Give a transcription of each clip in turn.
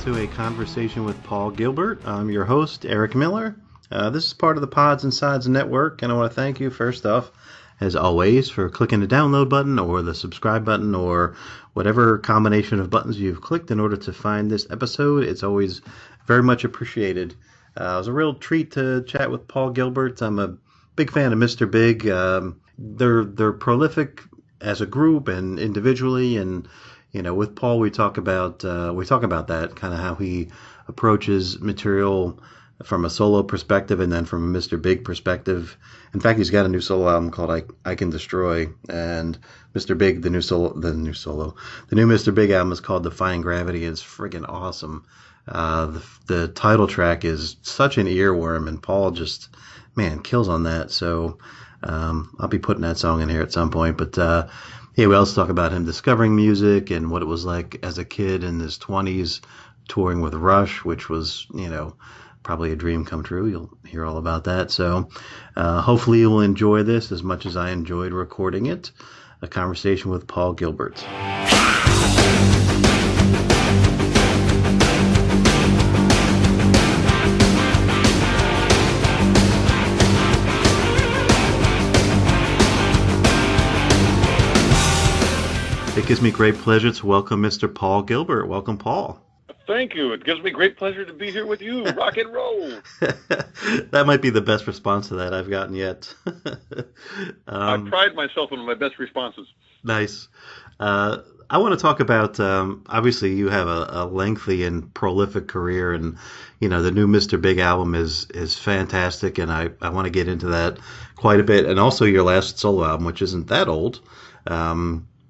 to A Conversation with Paul Gilbert. I'm your host, Eric Miller. This is part of the Pods and Sods Network, and I want to thank you, first off, as always, for clicking the download button or the subscribe button or whatever combination of buttons you've clicked in order to find this episode. It's always very much appreciated. It was a real treat to chat with Paul Gilbert. I'm a big fan of Mr. Big. They're prolific as a group and individually, and with Paul, we talk about that kind of how he approaches material from a solo perspective and then from a Mr. Big perspective. In fact, he's got a new solo album called I Can Destroy, and Mr. Big, the new Mr. Big album is called Defying Gravity. It's friggin' awesome. The title track is such an earworm, and Paul just, kills on that. So I'll be putting that song in here at some point, but yeah, we also talk about him discovering music and what it was like as a kid in his 20s touring with Rush, which was, probably a dream come true. You'll hear all about that. So hopefully you'll enjoy this as much as I enjoyed recording it. A conversation with Paul Gilbert. It gives me great pleasure to welcome Mr. Paul Gilbert. Welcome, Paul. Thank you. It gives me great pleasure to be here with you. Rock and roll. That might be the best response to that I've gotten yet. I pride myself on my best responses. Nice. I want to talk about, obviously you have a lengthy and prolific career, and, the new Mr. Big album is fantastic, and I want to get into that quite a bit, and also your last solo album, which isn't that old.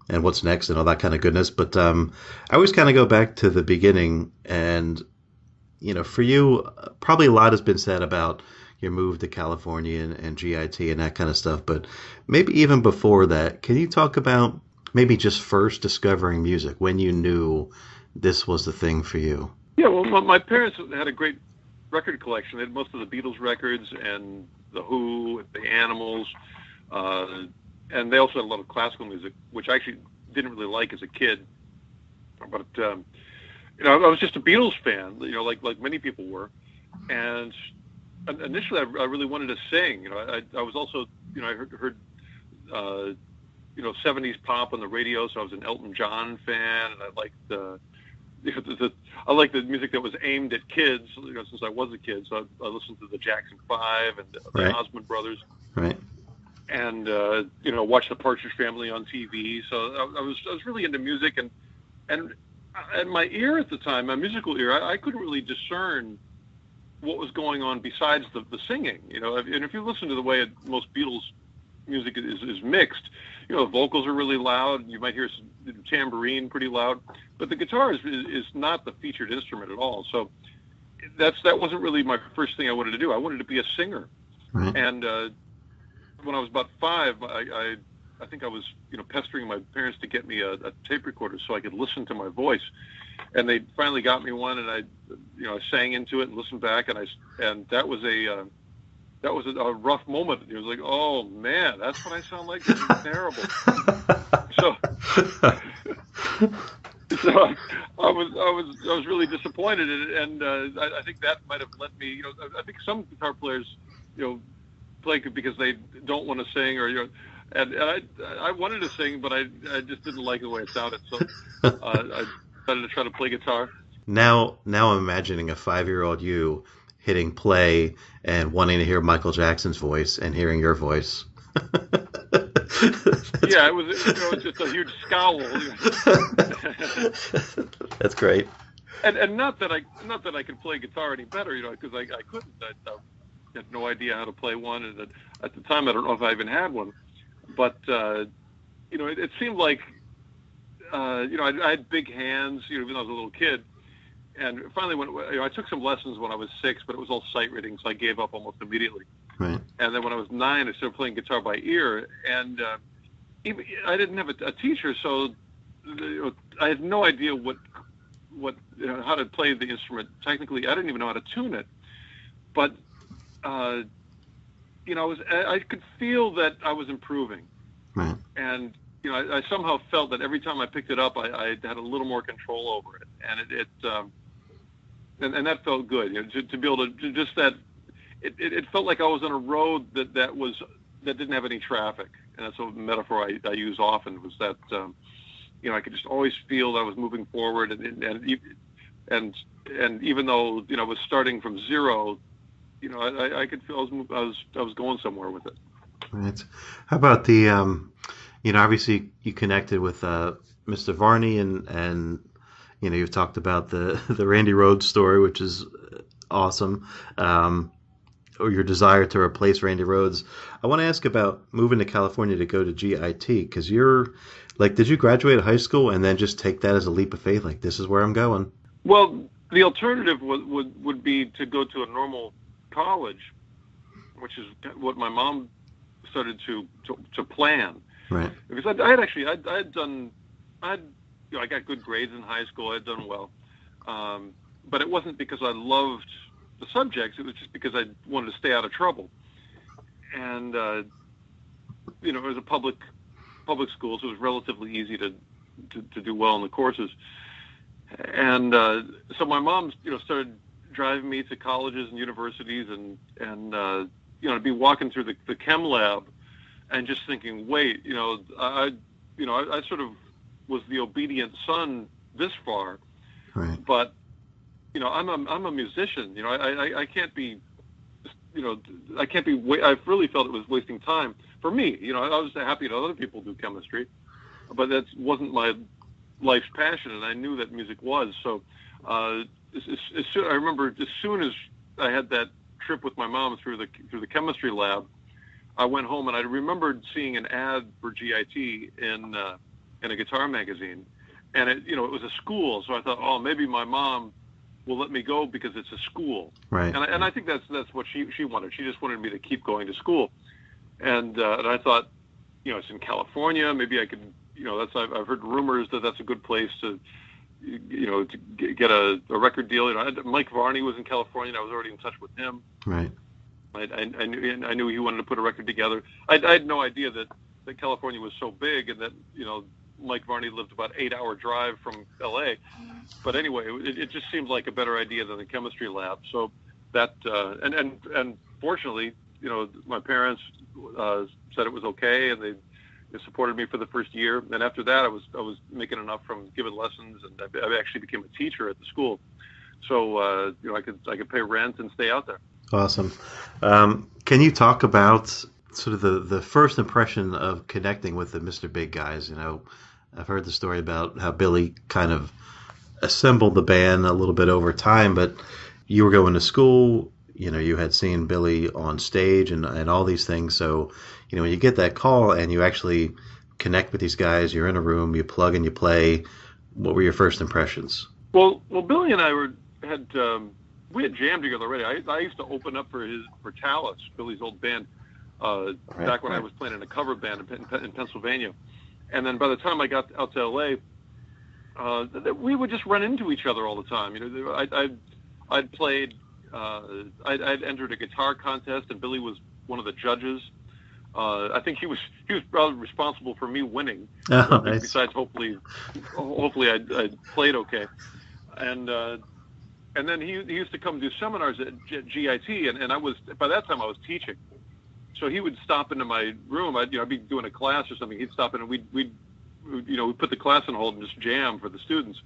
And what's next and all that kind of goodness. But I always kind of go back to the beginning, and, for you, probably a lot has been said about your move to California and GIT and that kind of stuff. But maybe even before that, can you talk about maybe just first discovering music, when you knew this was the thing for you? Yeah, well, my parents had a great record collection. They had most of the Beatles records and The Who, The Animals, and they also had a lot of classical music, which I actually didn't really like as a kid. But I was just a Beatles fan, like many people were. And initially, I really wanted to sing. I was also, I heard 70s pop on the radio, so I was an Elton John fan, and I liked I liked the music that was aimed at kids, since I was a kid. So I listened to the Jackson 5 and the Osmond Brothers. Right. And watch the Partridge Family on TV. So I was really into music, and my ear at the time, my musical ear, I couldn't really discern what was going on besides the singing. And if you listen to the way most Beatles music is mixed, the vocals are really loud. You might hear some tambourine pretty loud, but the guitar is not the featured instrument at all. So that wasn't really my first thing I wanted to do. I wanted to be a singer, right. And when I was about 5, I think I was, pestering my parents to get me a tape recorder so I could listen to my voice, and they finally got me one, and I sang into it and listened back, and that was a rough moment. It was like, oh man, that's what I sound like. This is terrible. So I was really disappointed in it, and I think that might have led me. I think some guitar players, play because they don't want to sing, or and I wanted to sing, but I just didn't like the way it sounded, so I decided to try to play guitar. Now I'm imagining a 5-year-old you hitting play and wanting to hear Michael Jackson's voice and hearing your voice. Yeah, it was just a huge scowl. That's great. And not that I could play guitar any better, because I couldn't. I had no idea how to play one, and at the time I don't know if I even had one. But it seemed like I had big hands, even though I was a little kid. And finally, when I took some lessons when I was 6, but it was all sight reading, so I gave up almost immediately. Right. And then when I was 9, I started playing guitar by ear, and I didn't have a teacher, so I had no idea what how to play the instrument technically. I didn't even know how to tune it, but I could feel that I was improving, right. And I somehow felt that every time I picked it up, I had a little more control over it, and and that felt good. To be able to just that, it felt like I was on a road that didn't have any traffic, and that's a metaphor I use often. Was that I could just always feel that I was moving forward, and even though I was starting from zero, I could feel I was going somewhere with it. Right. How about the obviously you connected with Mr. Varney, and you've talked about the Randy Rhoads story, which is awesome. Or your desire to replace Randy Rhoads. I want to ask about moving to California to go to GIT, because you're like, did you graduate high school and then just take that as a leap of faith? Like, this is where I'm going. Well, the alternative would be to go to a normal college, which is what my mom started to plan. Right. Because I got good grades in high school. I'd done well, but it wasn't because I loved the subjects. It was just because I wanted to stay out of trouble. And it was a public school, so it was relatively easy to do well in the courses. And so my mom, started driving me to colleges and universities, and I'd be walking through the chem lab, and just thinking, wait, I sort of was the obedient son this far, right. But I'm a musician. I can't be, I can't be. I really felt it was wasting time for me. I was happy that other people do chemistry, but that wasn't my life's passion, and I knew that music was. So, I remember as soon as I had that trip with my mom through the chemistry lab, I went home and I remembered seeing an ad for GIT in a guitar magazine, and it was a school. So I thought, oh, maybe my mom will let me go because it's a school. Right. And I think that's what she wanted. She just wanted me to keep going to school. And I thought, it's in California. Maybe I could, I've heard rumors that that's a good place to, to get a record deal. Mike Varney was in California, and I was already in touch with him. Right. I knew he wanted to put a record together. I had no idea that California was so big, and that, Mike Varney lived about 8-hour drive from LA. But anyway, it just seemed like a better idea than the chemistry lab. So that, and fortunately, my parents said it was okay, and they supported me for the first year. And after that, I was making enough from giving lessons, and I actually became a teacher at the school. So I could pay rent and stay out there. Awesome. Can you talk about sort of the first impression of connecting with the Mr. Big guys? I've heard the story about how Billy kind of assembled the band a little bit over time, but you were going to school, you had seen Billy on stage and all these things. So, when you get that call and you actually connect with these guys, you're in a room, you plug and you play, what were your first impressions? Well, Billy and I we had jammed together already. I used to open up for Tallis, Billy's old band, back when I was playing in a cover band in Pennsylvania. And then by the time I got out to LA, we would just run into each other all the time. I'd played, I'd entered a guitar contest, and Billy was one of the judges. I think he was probably responsible for me winning. Oh, nice. Besides, hopefully I played okay. And then he used to come do seminars at GIT, and by that time I was teaching. So he would stop into my room. I'd be doing a class or something. He'd stop in, and we'd put the class on hold and just jam for the students,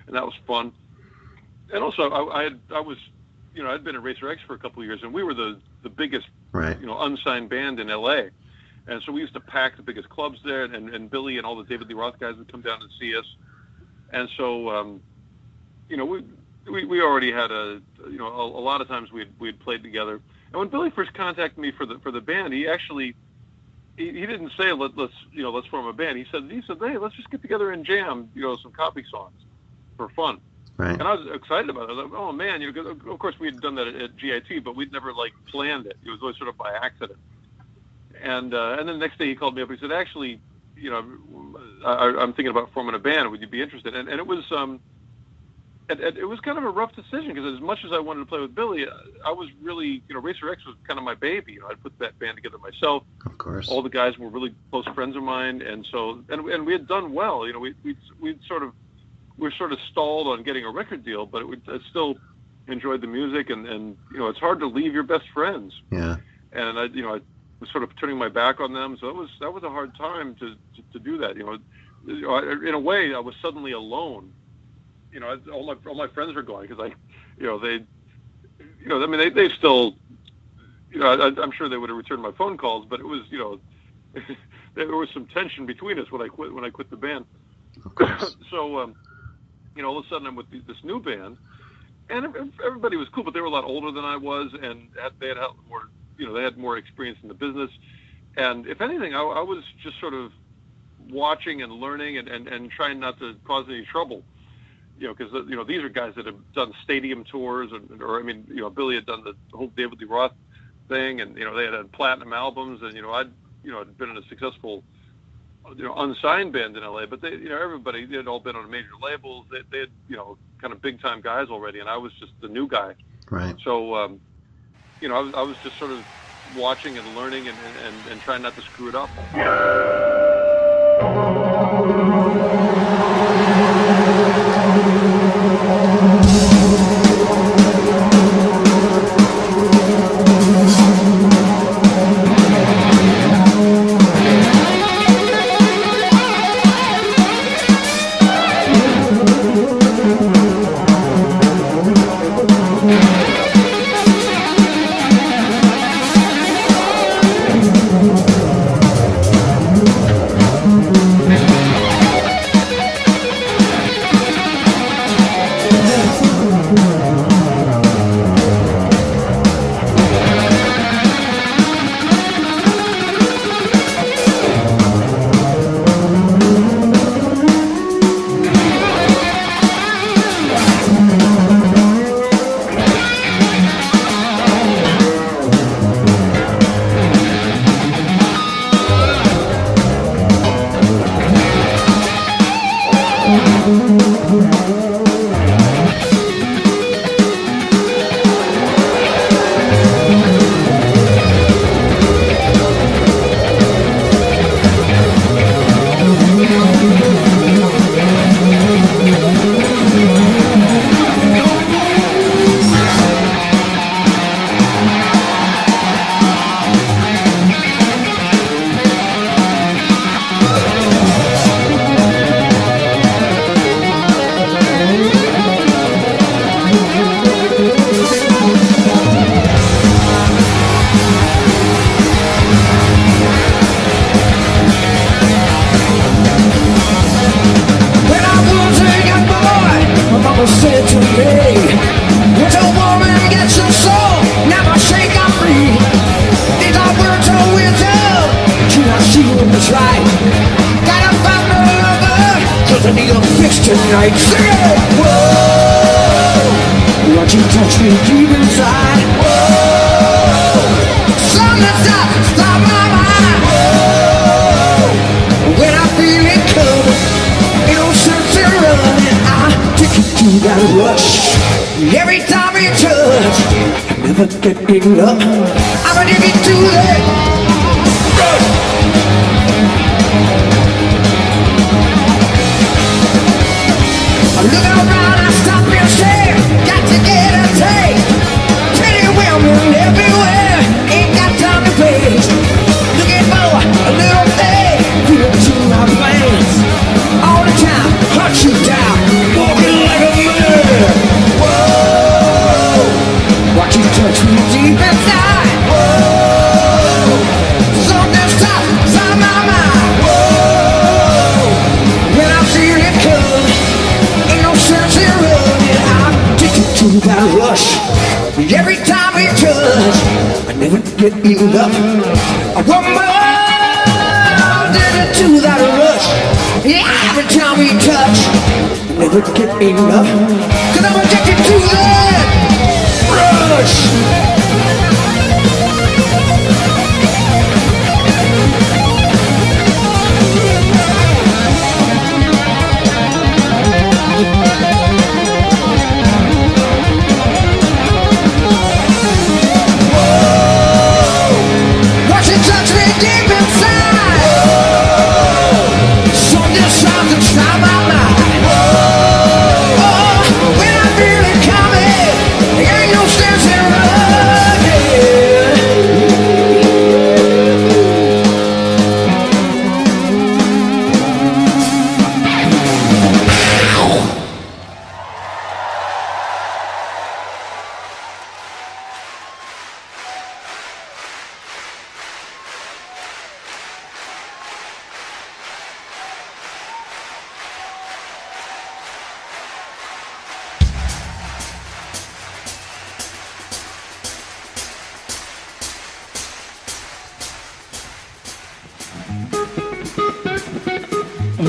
and that was fun. And also I'd been in Racer X for a couple of years, and we were the biggest unsigned band in LA, and so we used to pack the biggest clubs there, and Billy and all the David Lee Roth guys would come down and see us, and so we already had a lot of times we'd played together. And when Billy first contacted me for the band, he actually he didn't say let's form a band. He said, hey, let's just get together and jam some copy songs for fun. Right. And I was excited about it. I was like, oh man, of course we had done that at GIT, but we'd never planned it. It was always sort of by accident. And then the next day he called me up. He said, actually, I'm thinking about forming a band. Would you be interested? And it was it was kind of a rough decision, because as much as I wanted to play with Billy, I was really, Racer X was kind of my baby. I'd put that band together myself. Of course. All the guys were really close friends of mine, and so and we had done well. We were sort of stalled on getting a record deal, but it enjoyed the music, and it's hard to leave your best friends. Yeah. And I was sort of turning my back on them, so that was a hard time to do that. In a way, I was suddenly alone. All my friends were going because they still, I'm sure they would have returned my phone calls, but it was, there was some tension between us when I quit the band. Of course. So, all of a sudden I'm with this new band, and everybody was cool, but they were a lot older than I was, and they had more, they had more experience in the business. And if anything, I was just sort of watching and learning and trying not to cause any trouble. Because these are guys that have done stadium tours, Billy had done the whole David Lee Roth thing, and they had platinum albums, and I'd been in a successful unsigned band in LA, but they everybody, they had all been on major labels. They had kind of big time guys already, and I was just the new guy. Right. So I was just sort of watching and learning and trying not to screw it up. Tonight, sing it! Whoa! Won't you touch me deep inside? Whoa! Something's stop my mind. Whoa! When I feel it coming, ain't no sense in running. I take you to that rush. Every time you touch, I never get enough. I'ma take you to that rush. Look around, I stop and stare. Got to get a taste. Pretty women everywhere. Ain't got time to waste. Looking for a little thing. Feel to my plans. All the time, hunt you down. Walking like a man. Whoa! Watch you touch me deep inside. Whoa! Something's top my mind. Whoa! When I feel it come. To that rush, every time we touch, I never get enough. I want more to that rush. Yeah, every time we touch, I never get enough. 'Cause I'm addicted to that rush. Something my mind. Oh, when I feel it coming, Oh,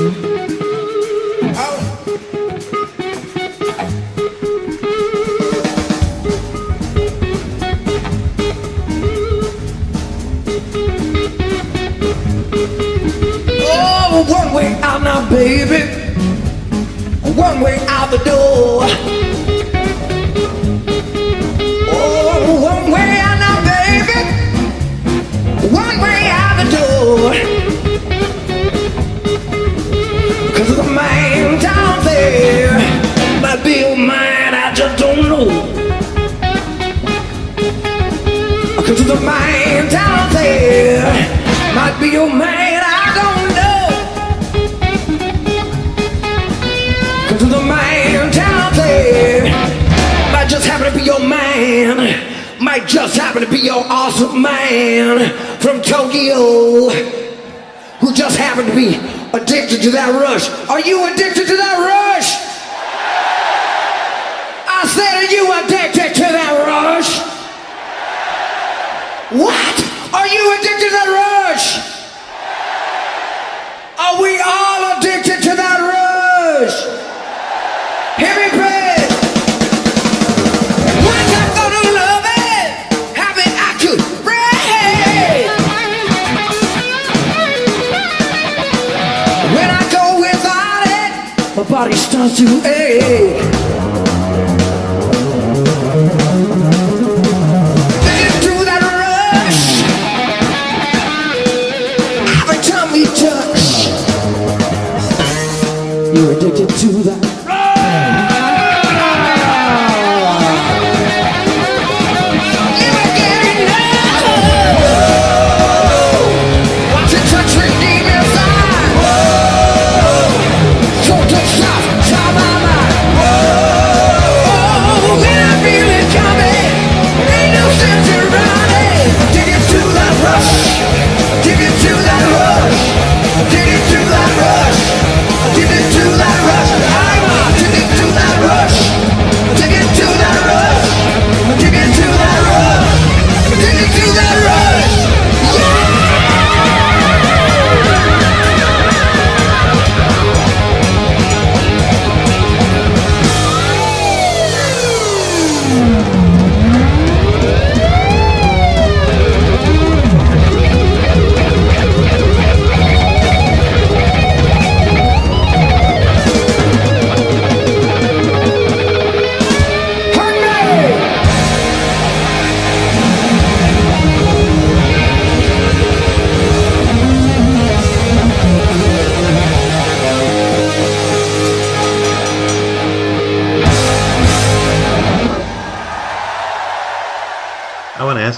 one way out now, baby. One way out the door. Oh, one way out now, baby. One way out the door. 'Cause the man down there might be your man, I just don't know. 'Cause the man down there might be your man, I don't know. 'Cause the man down there might just happen to be your man. Might just happen to be your awesome man from Tokyo, who just happened to be addicted to that rush. Are you addicted to that rush? I said, are you addicted to that rush? What? Are you addicted to that rush? Are we all addicted to that rush? Hear me pray. Once I'm gonna love it, have it I could break. When I go without it, my body starts to ache. Into that rush, every time we touch, you're addicted to that.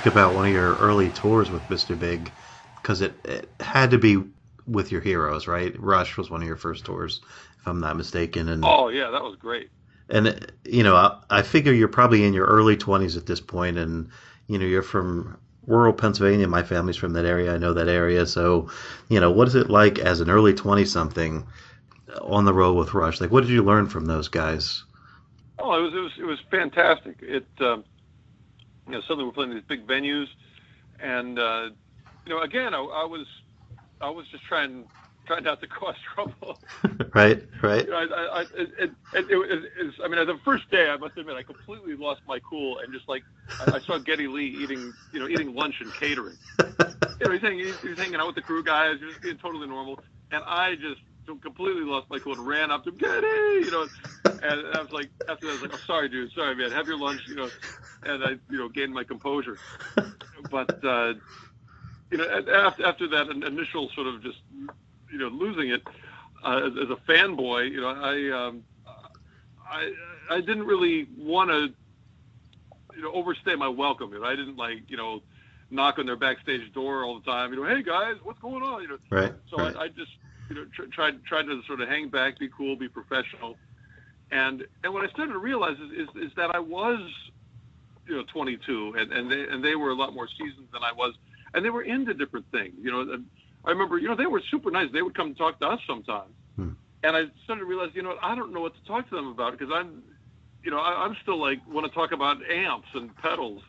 About one of your early tours with Mr. Big, because it had to be with your heroes, right? Rush was one of your first tours, if I'm not mistaken. And oh yeah, that was great. And you know, I figure you're probably in your early 20s at this point, and you know, you're from rural Pennsylvania. My family's from that area. I know that area. So, you know, what is it like as an early 20-something on the road with Rush? Like, what did you learn from those guys? Oh, it was fantastic. It you know, suddenly we're playing these big venues, and you know, again, I was just trying not to cause trouble. Right. You know, I mean, the first day, I must admit, I completely lost my cool, and just like I saw Geddy Lee eating lunch and catering. You know, he's hanging out with the crew guys, just being totally normal, and I just completely lost my cool and ran up to him, Geddy, you know, and I was like, after that, I was like, oh, sorry, dude, sorry, man, have your lunch, you know, and I, you know, gained my composure. But you know, after that initial sort of just, you know, losing it as a fanboy, you know, I didn't really want to, you know, overstay my welcome. You know, I didn't like, you know, knock on their backstage door all the time. You know, hey guys, what's going on? You know, right. So right. I just, you know, tried to sort of hang back, be cool, be professional, and what I started to realize is that I was, you know, 22, and they were a lot more seasoned than I was, and they were into different things. You know, I remember, you know, they were super nice. They would come talk to us sometimes, and I started to realize, you know, I don't know what to talk to them about, because I'm, you know, I'm still like want to talk about amps and pedals,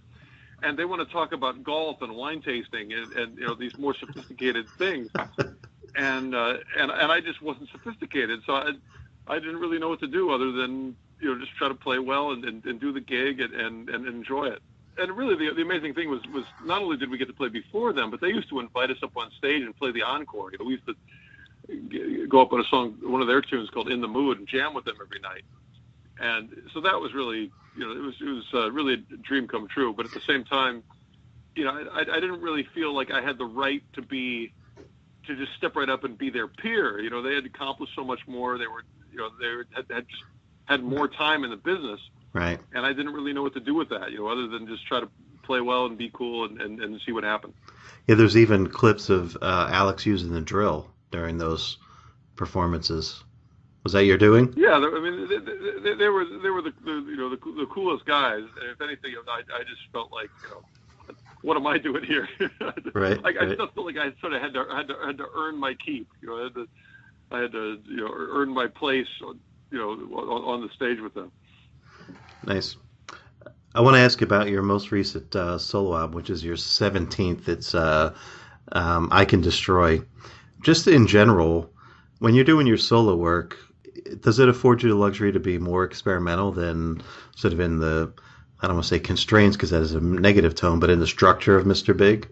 and they want to talk about golf and wine tasting and you know, these more sophisticated things. and I just wasn't sophisticated, so I didn't really know what to do other than just try to play well and do the gig and enjoy it. And really, the amazing thing was not only did we get to play before them, but they used to invite us up on stage and play the encore. We used to go up on a song, one of their tunes called "In the Mood," and jam with them every night. And so that was really, it was really a dream come true. But at the same time, I didn't really feel like I had the right to just step right up and be their peer. They had accomplished so much more. They were, they had more time in the business. Right. And I didn't really know what to do with that, other than just try to play well and be cool and see what happened. Yeah, there's even clips of Alex using the drill during those performances. Was that your doing? Yeah, they were the coolest guys. And if anything, I just felt like, what am I doing here? Right. I just felt like I sort of had to earn my keep. I had to earn my place, on the stage with them. Nice. I want to ask about your most recent solo album, which is your 17th. It's I Can Destroy. Just in general, when you're doing your solo work, does it afford you the luxury to be more experimental than sort of in the, I don't want to say constraints because that is a negative tone, but in the structure of Mr. Big?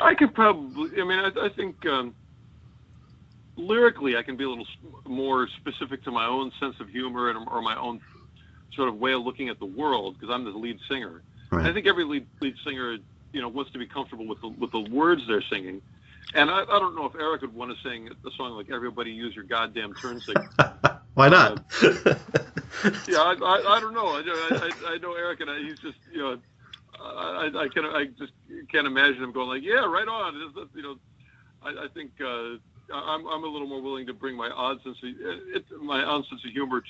I could probably, I think lyrically I can be a little more specific to my own sense of humor or my own sort of way of looking at the world, because I'm the lead singer. Right. And I think every lead singer, wants to be comfortable with the words they're singing. And I don't know if Eric would want to sing a song like "Everybody Use Your Goddamn Turn Signal." Why not? Yeah, I don't know. I know Eric, and he's just I just can't imagine him going like, "Yeah, right on." I think I'm a little more willing to bring my odd sense of humor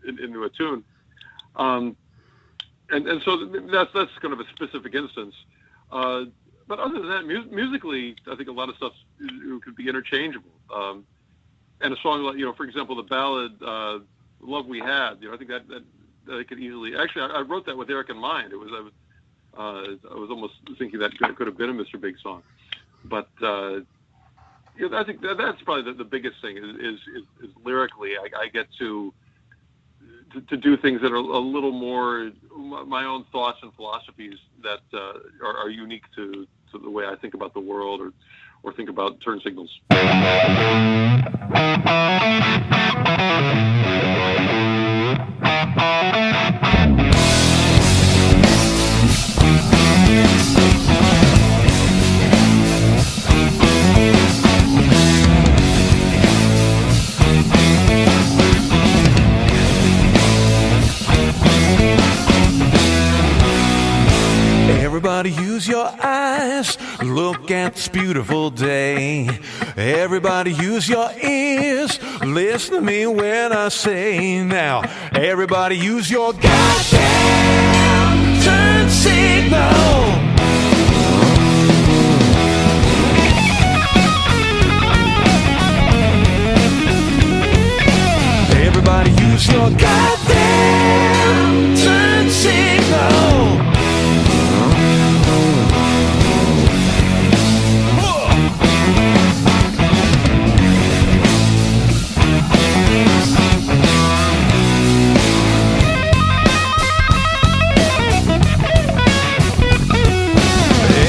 into a tune. And so that's kind of a specific instance. But other than that, musically, I think a lot of stuff could be interchangeable. And a song like, for example, the ballad "Love We Had," I think that I could easily. Actually, I wrote that with Eric in mind. I was almost thinking that could have been a Mr. Big song. But I think that's probably the biggest thing is lyrically. I get to do things that are a little more my own thoughts and philosophies that are unique to the way I think about the world or think about turn signals. Everybody use your eyes, look at this beautiful day. Everybody use your ears, listen to me when I say now. Everybody use your goddamn turn signal. Everybody use your goddamn turn signal.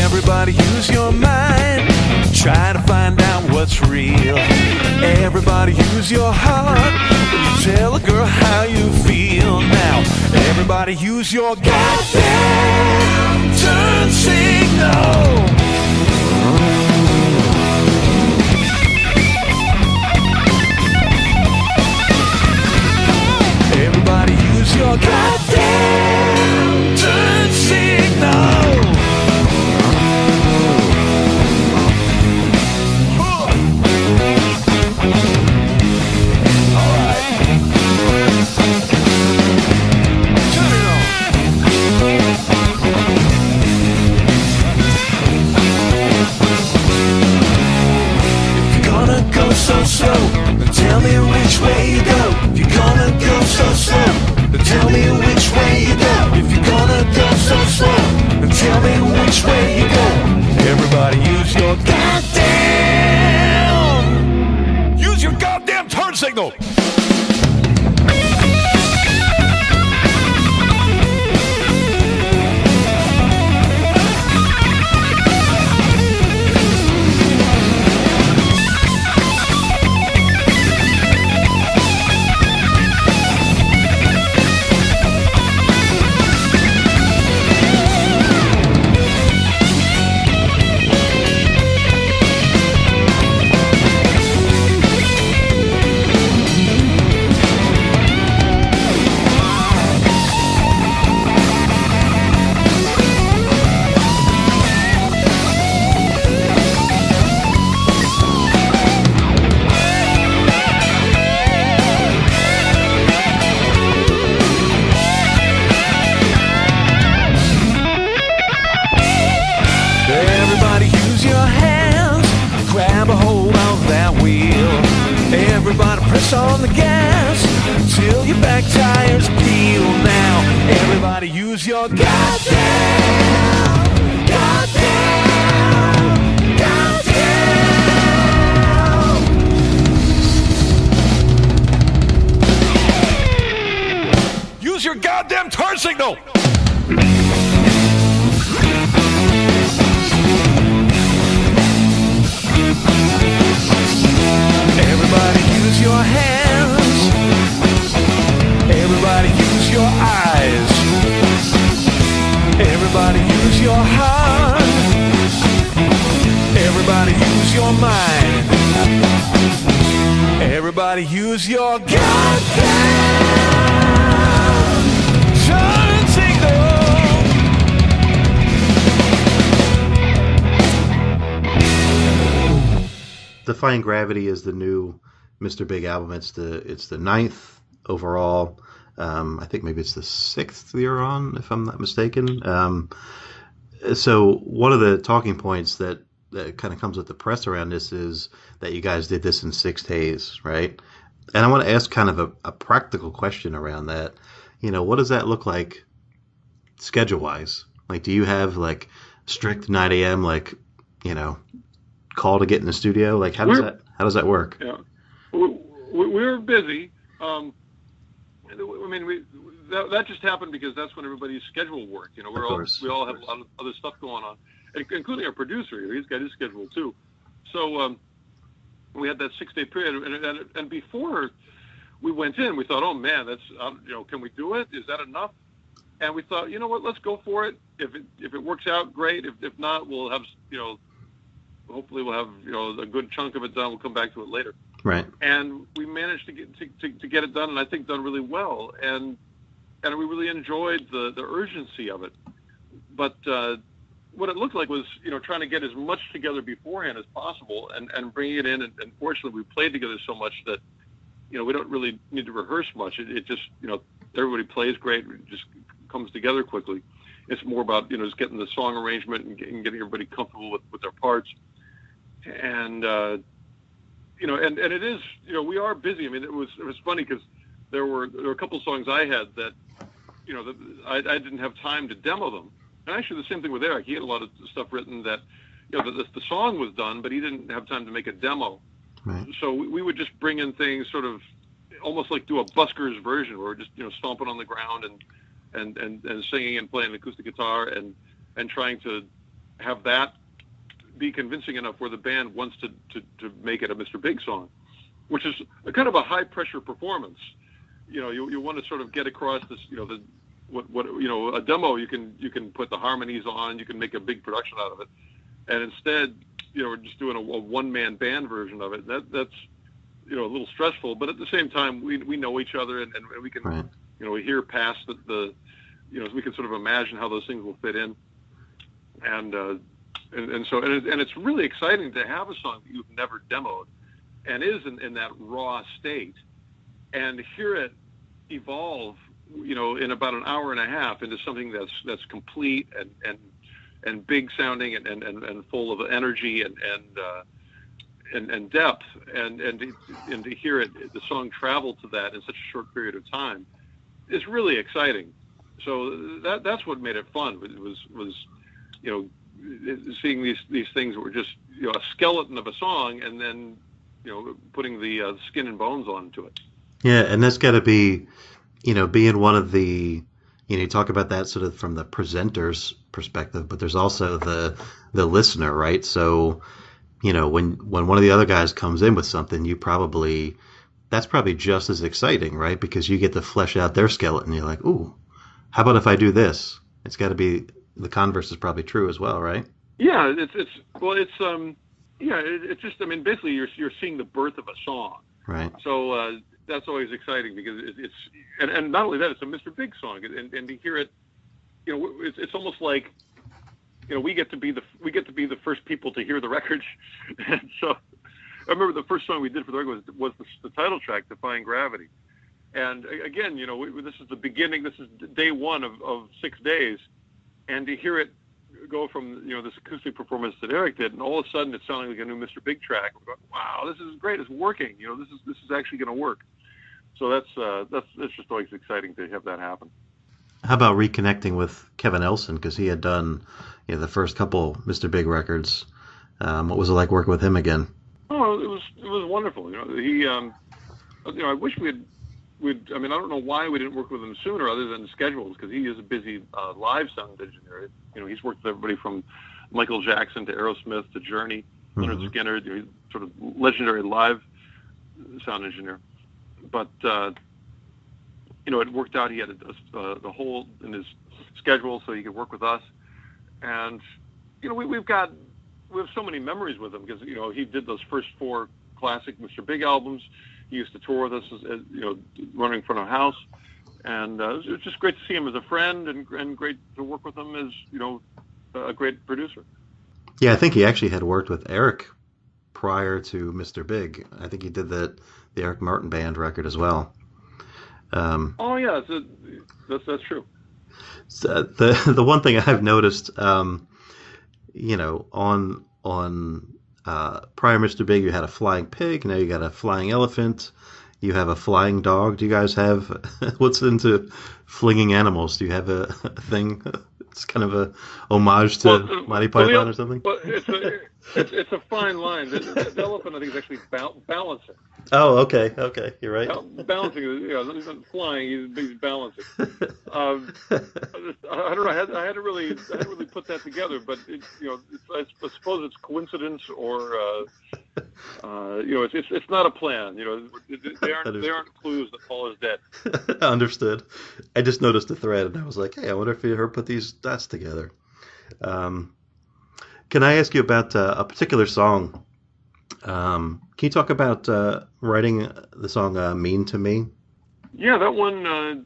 Everybody use your mind, try to find out what's real. Everybody use your heart, tell a girl how you feel now. Everybody use your goddamn turn signal. Everybody use your goddamn turn signal. So slow, tell me which way you go. If you're gonna go so slow, tell me which signal. Everybody use your hands, grab a hold of that wheel. Everybody press on the gas till your back tires peel now. Everybody use your goddamn, goddamn, goddamn. Use your goddamn turn signal. Everybody use your hands. Everybody use your eyes. Everybody use your heart. Everybody use your mind. Everybody use your goddamn turn signal. Defying Gravity is the new Mr. Big album. It's the ninth overall. I think maybe it's the sixth you're on, if I'm not mistaken. So one of the talking points that kind of comes with the press around this is that you guys did this in 6 days, right? And I want to ask kind of a practical question around that. You know, what does that look like schedule-wise? Like, do you have like strict 9 a.m. like, you know, call to get in the studio? Like, how does that work? Yeah, we're busy. I mean, that just happened because that's when everybody's schedule worked. You know, we all have a lot of other stuff going on, including our producer. He's got his schedule too. So we had that 6-day period, and before we went in, we thought, oh man, that's you know, can we do it? Is that enough? And we thought, you know what, let's go for it. If it works out, great. If not, we'll have, you know, hopefully we'll have, you know, a good chunk of it done. We'll come back to it later. Right. And we managed to get it done, and I think done really well. And we really enjoyed the urgency of it. But what it looked like was, you know, trying to get as much together beforehand as possible and bring it in. And fortunately, we played together so much that, you know, we don't really need to rehearse much. It just, you know, everybody plays great. It just comes together quickly. It's more about, you know, just getting the song arrangement and getting everybody comfortable with their parts. And you know, and it is, you know, we are busy. I mean, it was funny because there were a couple of songs I had that, you know, that I didn't have time to demo them. And actually, the same thing with Eric. He had a lot of stuff written that, you know, the song was done, but he didn't have time to make a demo. Right. So we would just bring in things, sort of almost like do a buskers version, where we're just, you know, stomping on the ground and singing and playing acoustic guitar and trying to have that be convincing enough where the band wants to make it a Mr. Big song, which is a kind of a high pressure performance. You know, you want to sort of get across this, you know, what you know, a demo you can put the harmonies on, you can make a big production out of it, and instead, you know, we're just doing a one-man band version of it. That's, you know, a little stressful, but at the same time, we know each other and we can, right, you know, we hear past the you know, we can sort of imagine how those things will fit in, and it's really exciting to have a song that you've never demoed and is in that raw state, and hear it evolve, you know, in about an hour and a half into something that's complete and big sounding and full of energy and depth, and to hear it, the song travel to that in such a short period of time is really exciting. So that's what made it fun. It was you know, seeing these things that were just, you know, a skeleton of a song, and then putting the skin and bones onto it. Yeah, and that's got to be, being one of the, you talk about that sort of from the presenter's perspective, but there's also the listener, right? So, when one of the other guys comes in with something, that's probably just as exciting, right? Because you get to flesh out their skeleton. You're like, ooh, how about if I do this? It's got to be, the converse is probably true as well, right? Yeah, it's just, I mean, basically you're seeing the birth of a song. Right. So that's always exciting because and not only that, it's a Mr. Big song, and to hear it, it's almost like, we get to be the first people to hear the record. And so I remember the first song we did for the record was the title track, Defying Gravity. And again, this is the beginning, this is day one of 6 days, and to hear it go from this acoustic performance that Eric did, and all of a sudden it's sounding like a new Mr. Big track. We're going, wow, this is great. It's working. This is actually going to work. So that's just always exciting to have that happen. How about reconnecting with Kevin Elson, because he had done the first couple Mr. Big records? What was it like working with him again? Oh, it was wonderful. He I wish we'd I mean, I don't know why we didn't work with him sooner, other than schedules, because he is a busy live sound engineer. He's worked with everybody from Michael Jackson to Aerosmith to Journey, Leonard Skinner. He's sort of legendary live sound engineer. But it worked out. He had the hole in his schedule so he could work with us, and we have so many memories with him, because he did those first 4 classic Mr. Big albums. He used to tour with us, running in front of house, and it was just great to see him as a friend, and great to work with him as a great producer. Yeah, I think he actually had worked with Eric prior to Mr. Big. I think he did the Eric Martin Band record as well. Oh yeah, that's true. So the one thing I've noticed, on prior Mr. Big, you had a flying pig. Now you got a flying elephant. You have a flying dog. Do you guys have what's into flinging animals? Do you have a thing? It's kind of a homage to Monty Python or something. But it's a fine line. The elephant, I think, is actually balancing. Oh, okay, you're right. Balancing, he's not flying. He's balancing. I don't know. I had to really put that together, but I suppose it's coincidence, or it's not a plan. They aren't clues that Paul is dead. Understood. I just noticed a thread, and I was like, hey, I wonder if you ever put these dots together. Can I ask you about a particular song? Can you talk about writing the song "Mean to Me"? Yeah, that one.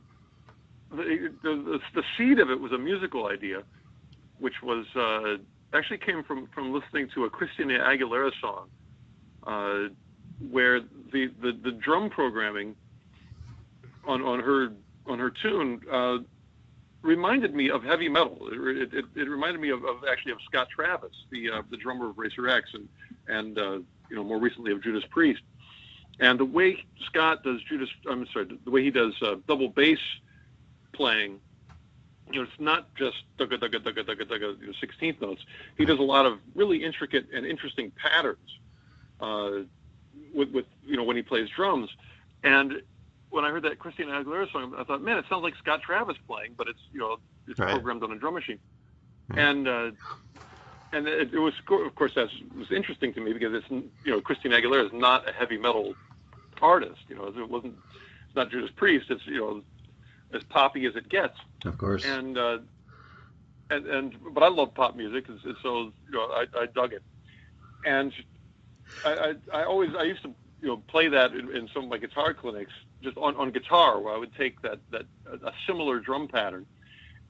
The seed of it was a musical idea, which was actually came from listening to a Christina Aguilera song, where the drum programming on her tune reminded me of heavy metal. It reminded me of Scott Travis, the drummer of Racer X, and more recently of Judas Priest. And the way Scott does the way he does double bass playing, it's not just dugga dugga dugga dugga dugga 16th notes. He does a lot of really intricate and interesting patterns with when he plays drums. And when I heard that Christina Aguilera song, I thought, man, it sounds like Scott Travis playing, but it's it's right. Programmed on a drum machine. Right. And it was, of course, that was interesting to me, because it's Christina Aguilera is not a heavy metal artist. It's not Judas Priest. It's as poppy as it gets. Of course. And but I love pop music, and so I dug it. And I used to play that in some of my guitar clinics, just on guitar, where I would take a similar drum pattern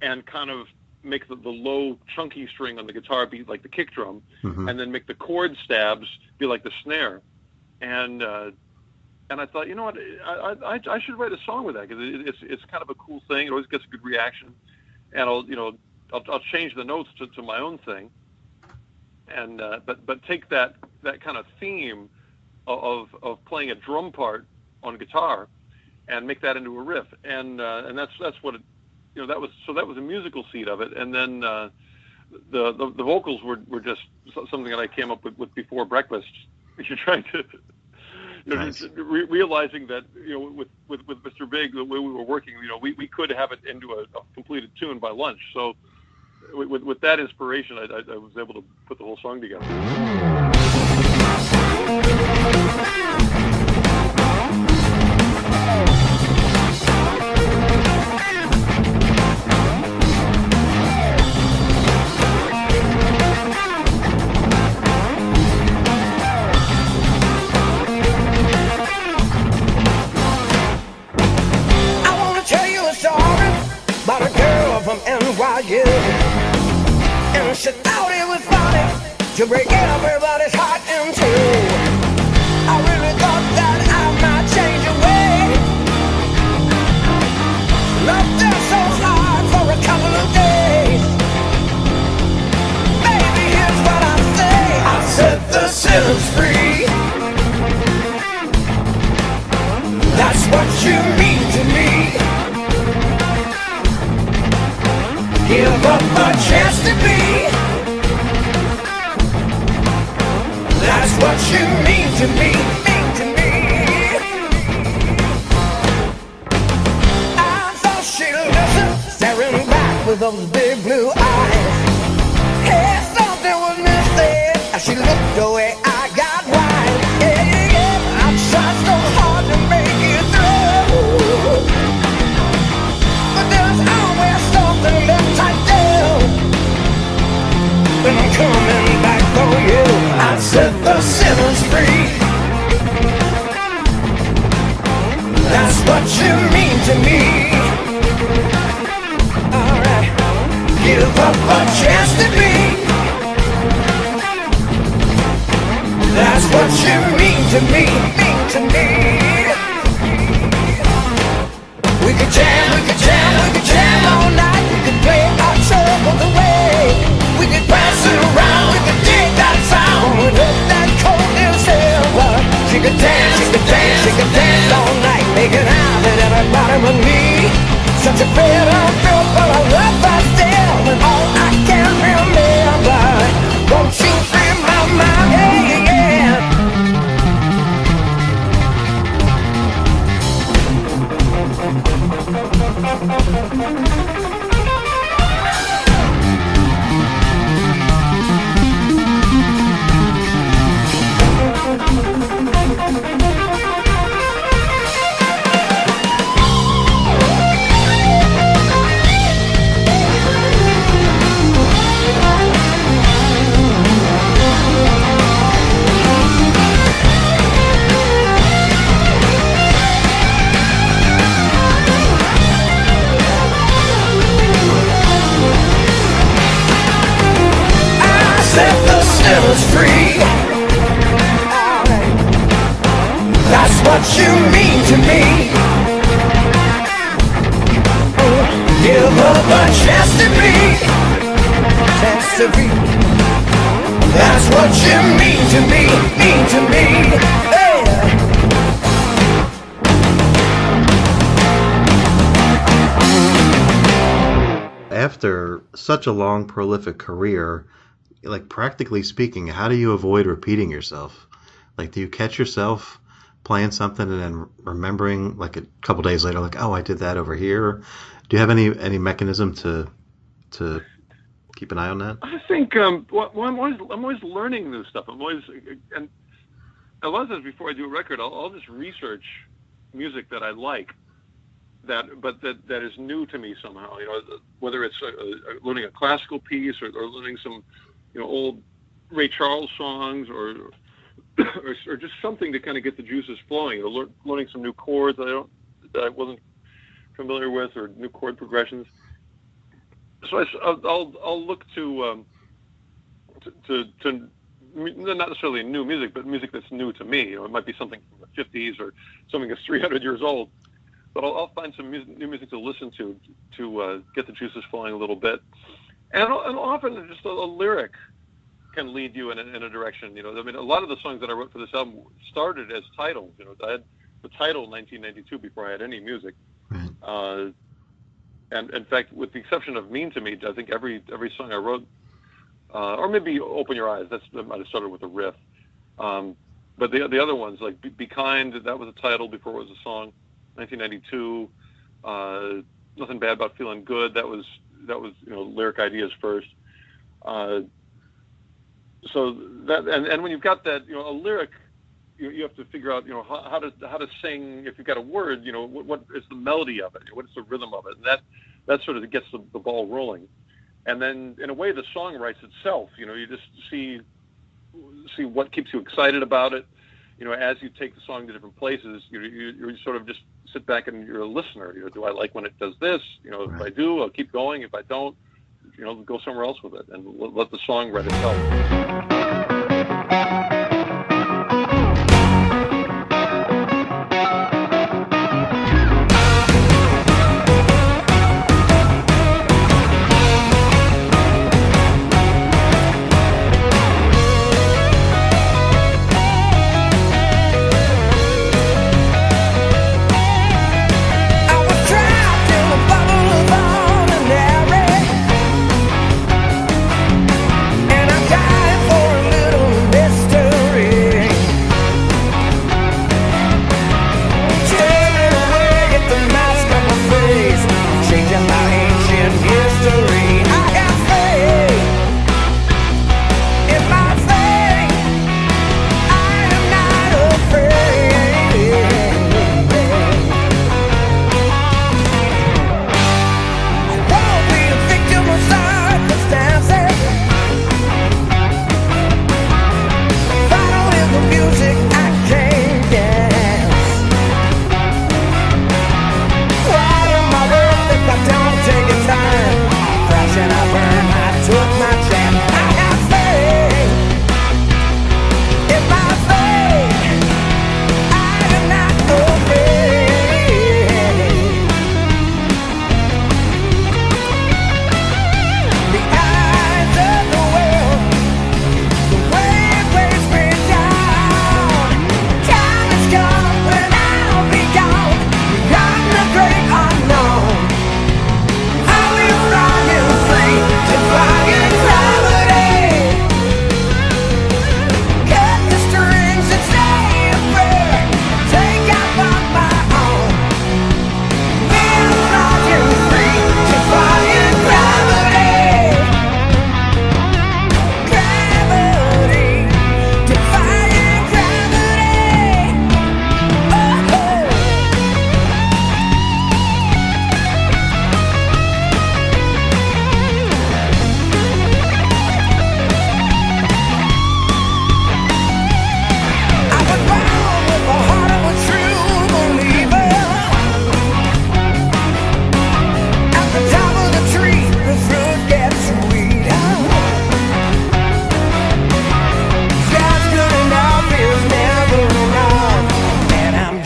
and kind of make the low chunky string on the guitar be like the kick drum, and then make the chord stabs be like the snare. And I thought, you know what, I should write a song with that, because it's kind of a cool thing. It always gets a good reaction, and I'll change the notes to my own thing, and but take that kind of theme of playing a drum part on guitar and make that into a riff, and that's what it, that was a musical seed of it. And then the vocals were just something that I came up with before breakfast. You're trying to Nice. Realizing that with Mr. Big, the way we were working, we could have it into a completed tune by lunch. So with that inspiration, I was able to put the whole song together. About a girl from NYU, and she thought it was funny to break everybody's heart in two. I really thought that I might change your way. Loved her so hard for a couple of days. Baby, here's what I say: I set the sinners free. That's what you mean to me. Give up a chance to be. That's what you mean to me, I thought she'd listen, staring back with those big blue eyes. Hey, something was missing as she looked away. I got wide. I tried so hard to make it through, but there's always something left. When I'm coming back for you, I set the sinners free. That's what you mean to me. Alright, give up a chance to be. That's what you mean to me, We could jam all night. We could play our troubles away. We could pass it around, we could dig that sound. We'd hope that cold December. She could dance all night, making out with everybody but me. Such a bitter feel, but I love her still. And all I can remember, won't you free my mind? Yeah, yeah. Free. That's what you mean to me. Give up a chance to be. That's what you mean to me, Yeah. After such a long, prolific career, like practically speaking, how do you avoid repeating yourself? Like, do you catch yourself playing something and then remembering like a couple days later, like, oh, I did that over here? Do you have any mechanism to keep an eye on that? I think I'm always learning new stuff. And a lot of times before I do a record, I'll just research music that I like, that is new to me somehow. Whether it's learning a classical piece or learning some old Ray Charles songs or just something to kind of get the juices flowing. Learning some new chords that I wasn't familiar with, or new chord progressions. So I'll look to not necessarily new music, but music that's new to me. It might be something from the 50s or something that's 300 years old. But I'll find some new music to listen to get the juices flowing a little bit. And often just a lyric can lead you in a direction. I mean, a lot of the songs that I wrote for this album started as titles. I had the title 1992 before I had any music. Right. And in fact, with the exception of "Mean to Me," I think every song I wrote, or maybe "Open Your Eyes," I might have started with a riff. but the other ones, like Be Kind, that was a title before it was a song. 1992. Nothing Bad About Feeling Good. That was lyric ideas first. So that and when you've got that, a lyric, you have to figure out how to sing. If you've got a word, what is the melody of it? What is the rhythm of it? And that sort of gets the ball rolling. And then in a way, the song writes itself. You just see what keeps you excited about it. As you take the song to different places, you sort of just sit back and you're a listener. Do I like when it does this? If I do, I'll keep going. If I don't, go somewhere else with it and let the song write itself.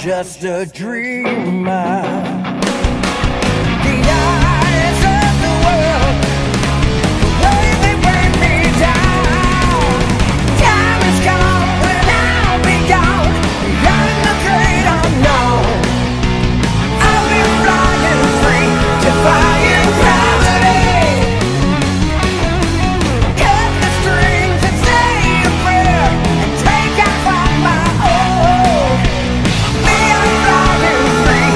Just a dreamer. The eyes of the world, the way they bring me down. Time has come when I'll be gone, beyond the great unknown. I'll be flying free, defying gravity. Cut the strings and say a prayer, and take off on my own. Flying free,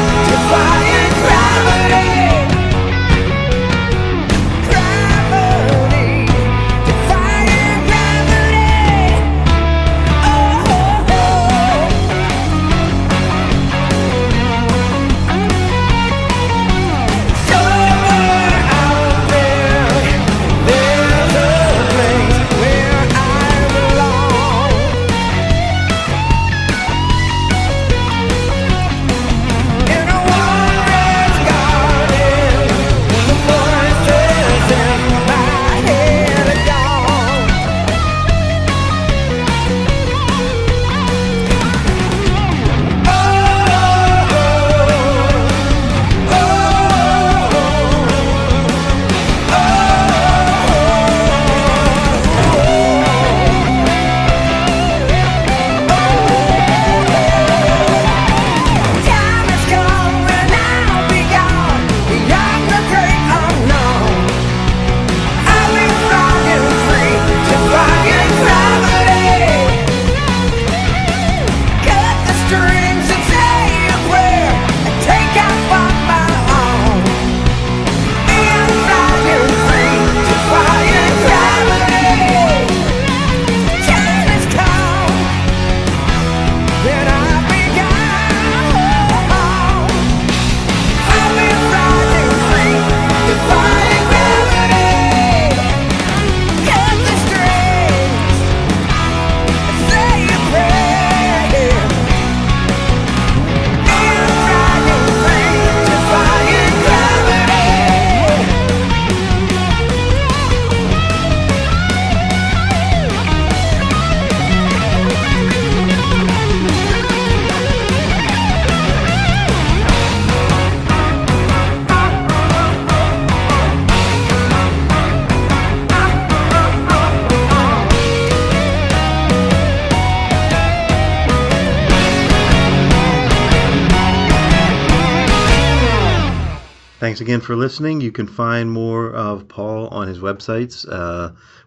thanks again for listening. You can find more of Paul on his websites,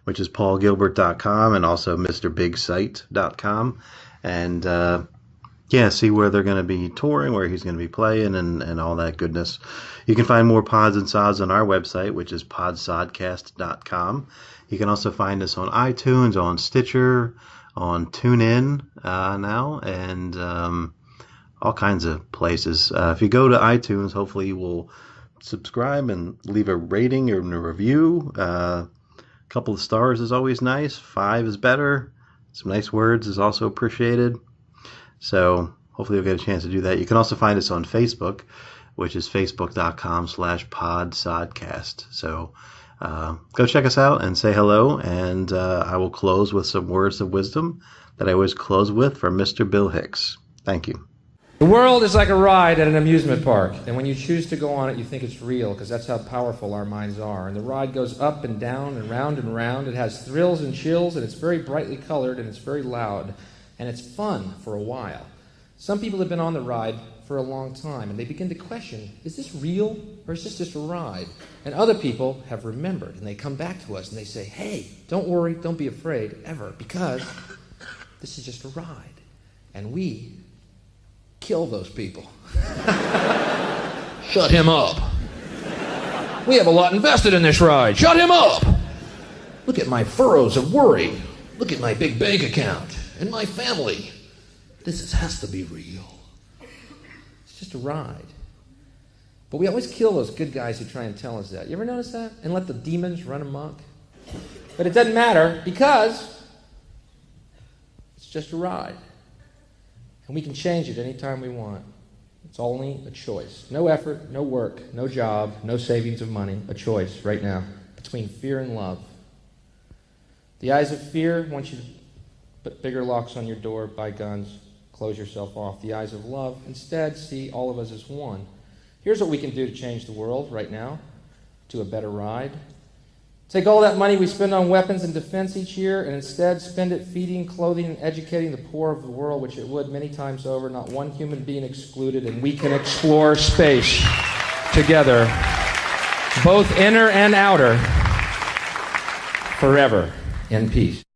which is paulgilbert.com and also mrbigsite.com. And see where they're going to be touring, where he's going to be playing, and all that goodness. You can find more Pods and Sods on our website, which is podsodcast.com. You can also find us on iTunes, on Stitcher, on TuneIn now, and all kinds of places. If you go to iTunes, hopefully you will subscribe and leave a rating or a review. A couple of stars is always nice. 5 is better. Some nice words is also appreciated. So hopefully you'll get a chance to do that. You can also find us on Facebook, which is facebook.com/podsodcast. So go check us out and say hello. And I will close with some words of wisdom that I always close with from Mr. Bill Hicks. Thank you. The world is like a ride at an amusement park, and when you choose to go on it, you think it's real, because that's how powerful our minds are. And the ride goes up and down and round and round. It has thrills and chills, and it's very brightly colored, and it's very loud, and it's fun for a while. Some people have been on the ride for a long time, and they begin to question, is this real, or is this just a ride? And other people have remembered, and they come back to us, and they say, hey, don't worry, don't be afraid, ever, because this is just a ride. And we kill those people. Shut him up. We have a lot invested in this ride. Shut him up. Look at my furrows of worry. Look at my big bank account and my family. Has to be real. It's just a ride. But we always kill those good guys who try and tell us that. You ever notice that? And let the demons run amok? But it doesn't matter, because it's just a ride. And we can change it anytime we want. It's only a choice. No effort, no work, no job, no savings of money. A choice right now between fear and love. The eyes of fear want you to put bigger locks on your door, buy guns, close yourself off. The eyes of love instead see all of us as one. Here's what we can do to change the world right now to a better ride. Take all that money we spend on weapons and defense each year and instead spend it feeding, clothing, and educating the poor of the world, which it would many times over, not one human being excluded, and we can explore space together, both inner and outer, forever in peace.